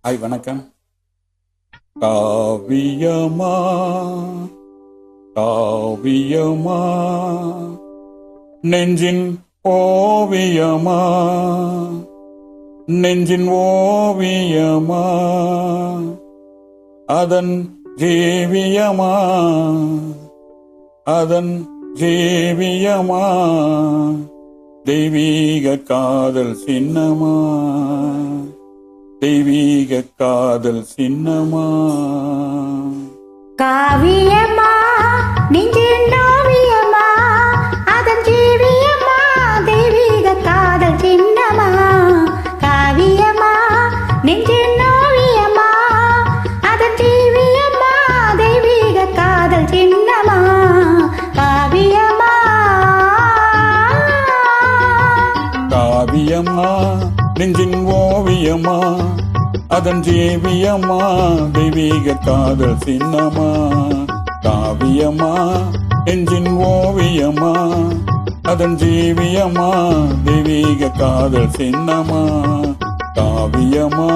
வணக்கம். காவியமா காவியமா நெஞ்சின் ஓவியமா நெஞ்சின் ஓவியமா அதன் ஜீவியமா அதன் ஜீவியமா தெய்வீக காதல் சின்னமா தெய்வீக காதல் சின்னமா காவியமா நெஞ்சின் ஓவியமா அதன் ஜீவியமா தெய்வீக காதல் சின்னமா காவியமா நெஞ்சின் ஓவியமா அதன் ஜீவியமா தெய்வீக காதல் சின்னமா காவியமா காவியமா நெஞ்சின் ஓவியமா அதன் ஜீவியமா தெய்வீக காதல் சின்னமா காவியமா நெஞ்சின் ஓவியமா அதன் ஜீவியமா தெய்வீக காதல் சின்னமா காவியமா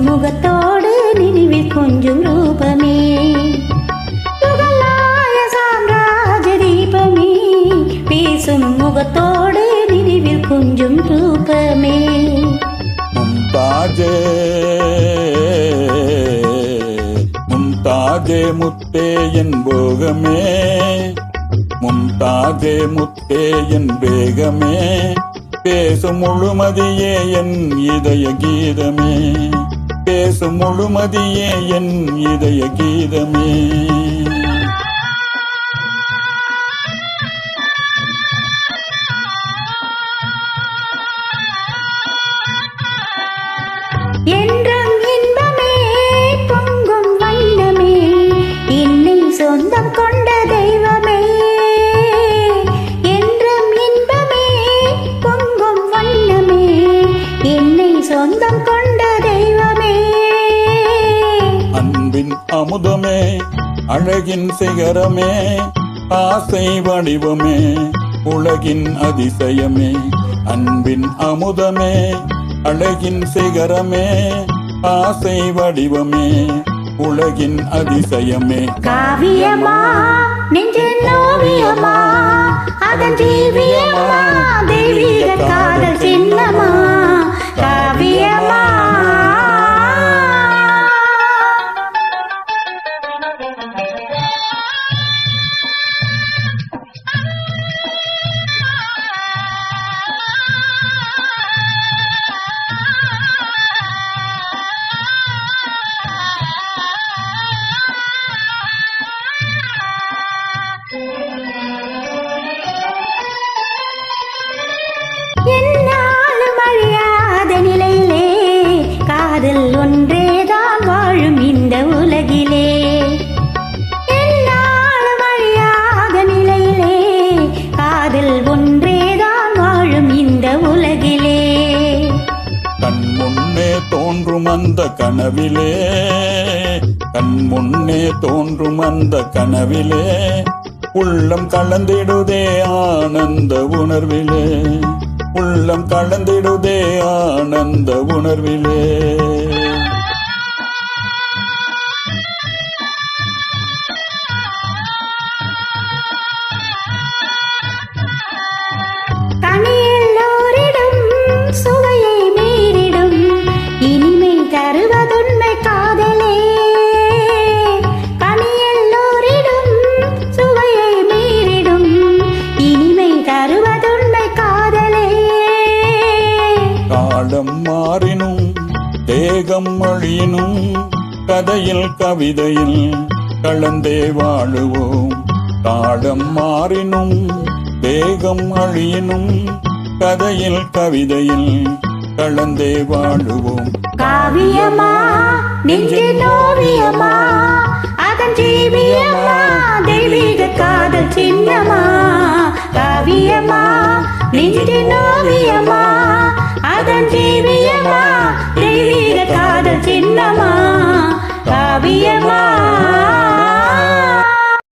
முகத்தோடு நினைவில் கொஞ்சம் ரூபமே முகலாய சாம்ராஜ தீபமே பேசும் முகத்தோடு நினைவில் கொஞ்சம் ரூபமே மும்தாஜே மும்தாஜே முத்தே என் போகமே மும்தாஜே முத்தே என் வேகமே பேசும் முழுமதியே என் இதய கீதமே பேசும் முழுமதியே என் இதய கீதமே என்றும் இன்பமே பொங்கும் வண்ணமே என்னை சொந்தம் கொண்ட தெய்வமே என்றும் இன்பமே பொங்கும் வண்ணமே என்னை சொந்தம் கொண்ட தெய்வமே அன்பின் அமுதமே அழகின் சிகரமே ஆசை வடிவமே உலகின் அதிசயமே அன்பின் அமுதமே அழகின் சிகரமே ஆசை வடிவமே உலகின் அதிசயமே காவியமா நெஞ்சின் ஓவியமா அதன் ஜீவியமா தெய்வீக காதல் சின்னமா காவியமா என்னாலும் அழியாத நிலையிலே காதல் ஒன்றேதான் வாழும் இந்த உலகிலே என்னாலும் அழியாத நிலையிலே காதல் ஒன்றேதான் வாழும் இந்த உலகிலே கண் முன்னே தோன்றும் அந்த கனவிலே கண் முன்னே தோன்றும் அந்த கனவிலே உள்ளம் கலந்திடுதே ஆனந்த உணர்விலே உள்ளம் கலந்திடுதே ஆனந்த உணர்விலே கனியெல்லோரிடம் சுவையை மீறிடும் இனிமை தருவதுண்மை காதலே கனியெல்லோரிடம் சுவையை மீறிடும் இனிமை தருவதுண்மை காதலே காலம் மாறினும் தேகம் அழியினும் கதையில் கவிதையில் கலந்தே வாழுவோம். காலம் மாறினும் தேகம் அழியினும் கதையில் கவிதையில் கலந்தே வாழுவோம். காவியமா நெஞ்சின் ஓவியமா அதன் ஜீவியமா தெய்வீக காதல் சின்னமா. காவியமா நெஞ்சின் ஓவியமா அதன் ஜீவியமா தெய்வீக காதல் சின்னமா. காவியமா